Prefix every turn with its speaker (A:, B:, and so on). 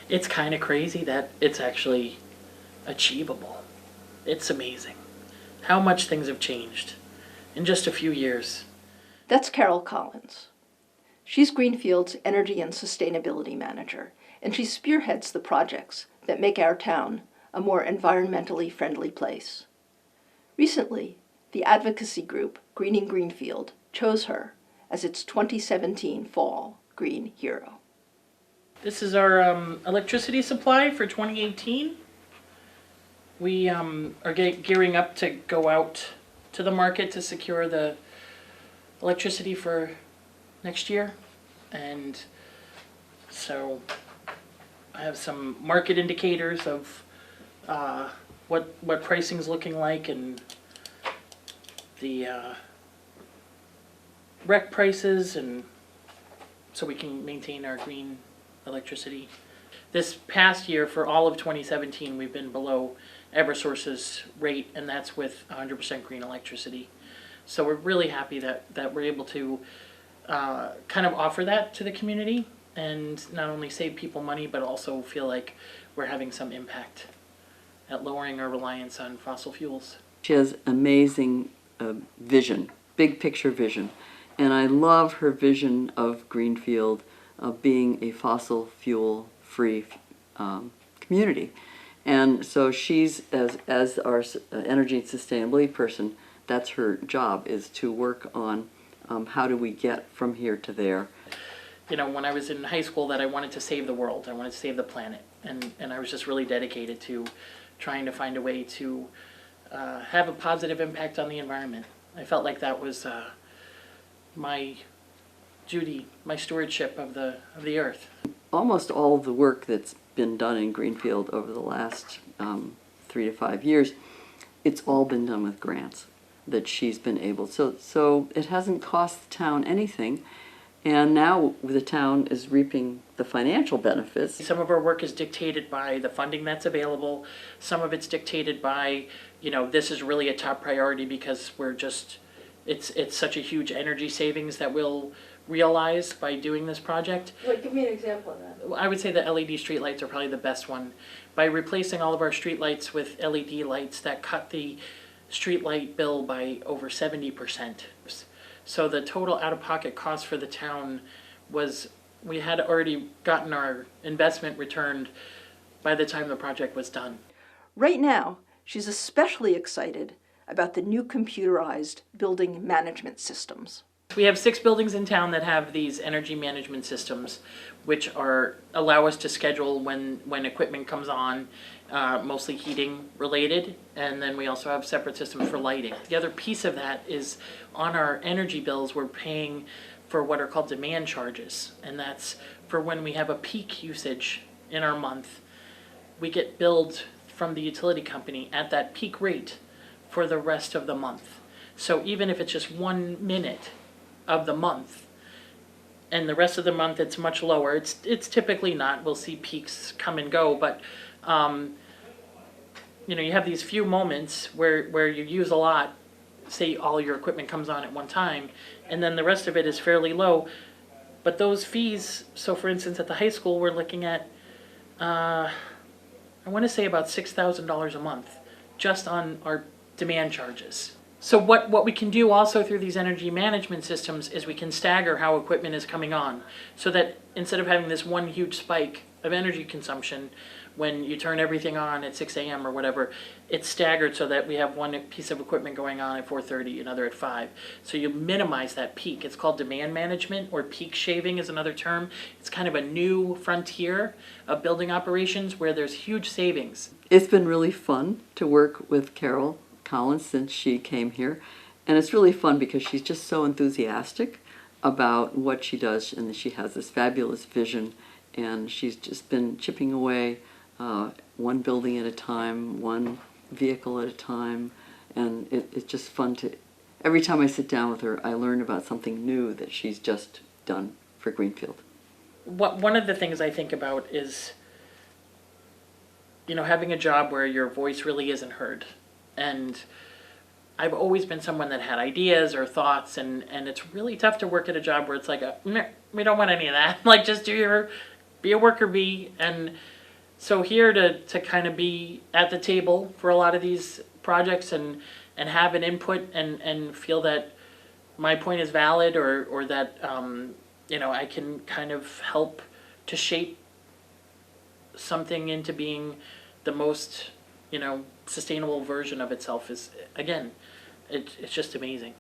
A: It's kind of crazy that it's actually achievable. It's amazing how much things have changed in just a few years.
B: That's Carol Collins. She's Greenfield's Energy and Sustainability Manager, and she spearheads the projects that make our town a more environmentally friendly place. Recently, the advocacy group Greening Greenfield chose her as its 2017 Fall Green Hero.
A: This is our electricity supply for 2018. We are gearing up to go out to the market to secure the electricity for next year. And so I have some market indicators of what pricing's looking like, and the rec prices, and so we can maintain our green electricity. This past year, for all of 2017, we've been below Eversource's rate, and that's with 100% green electricity. So we're really happy that we're able to kind of offer that to the community and not only save people money, but also feel like we're having some impact at lowering our reliance on fossil fuels.
C: She has amazing vision, big picture vision. And I love her vision of Greenfield of being a fossil fuel free community. And so she's, as our energy and sustainability person, that's her job, is to work on how do we get from here to there.
A: You know, when I was in high school, that I wanted to save the world, I wanted to save the planet, and I was just really dedicated to trying to find a way to have a positive impact on the environment. I felt like that was my duty, my stewardship of the earth.
C: Almost all of the work that's been done in Greenfield over the last 3 to 5 years, it's all been done with grants that she's been able. So it hasn't cost the town anything, and now the town is reaping the financial benefits.
A: Some of our work is dictated by the funding that's available. Some of it's dictated by, you know, this is really a top priority because we're just, it's such a huge energy savings that we'll realize by doing this project.
B: Wait, give me an example of that.
A: I would say the LED streetlights are probably the best one. By replacing all of our streetlights with LED lights, that cut the streetlight bill by over 70%. So the total out-of-pocket cost for the town was, we had already gotten our investment returned by the time the project was done.
B: Right now, she's especially excited about the new computerized building management systems.
A: We have 6 buildings in town that have these energy management systems, which allow us to schedule when equipment comes on, mostly heating related, and then we also have separate systems for lighting. The other piece of that is on our energy bills, we're paying for what are called demand charges, and that's for when we have a peak usage in our month. We get billed from the utility company at that peak rate for the rest of the month. So even if it's just 1 minute of the month, and the rest of the month it's much lower. It's typically not. We'll see peaks come and go, but you know, you have these few moments where you use a lot. Say all your equipment comes on at one time, and then the rest of it is fairly low. But those fees. So, for instance, at the high school, we're looking at I want to say about $6,000 a month just on our demand charges. So what we can do also through these energy management systems is we can stagger how equipment is coming on, so that instead of having this one huge spike of energy consumption when you turn everything on at 6 a.m. or whatever, it's staggered so that we have one piece of equipment going on at 4:30, another at 5. So you minimize that peak. It's called demand management, or peak shaving is another term. It's kind of a new frontier of building operations where there's huge savings.
C: It's been really fun to work with Carol Collins since she came here, and it's really fun because she's just so enthusiastic about what she does, and she has this fabulous vision, and she's just been chipping away one building at a time, one vehicle at a time, and it's just fun to, every time I sit down with her, I learn about something new that she's just done for Greenfield.
A: One of the things I think about is, you know, having a job where your voice really isn't heard. And I've always been someone that had ideas or thoughts, and it's really tough to work at a job where it's like, we don't want any of that. Like, just be a worker bee. And so here to kind of be at the table for a lot of these projects and have an input and feel that my point is valid or that you know, I can kind of help to shape something into being the most, you know, sustainable version of itself is, again, it's just amazing.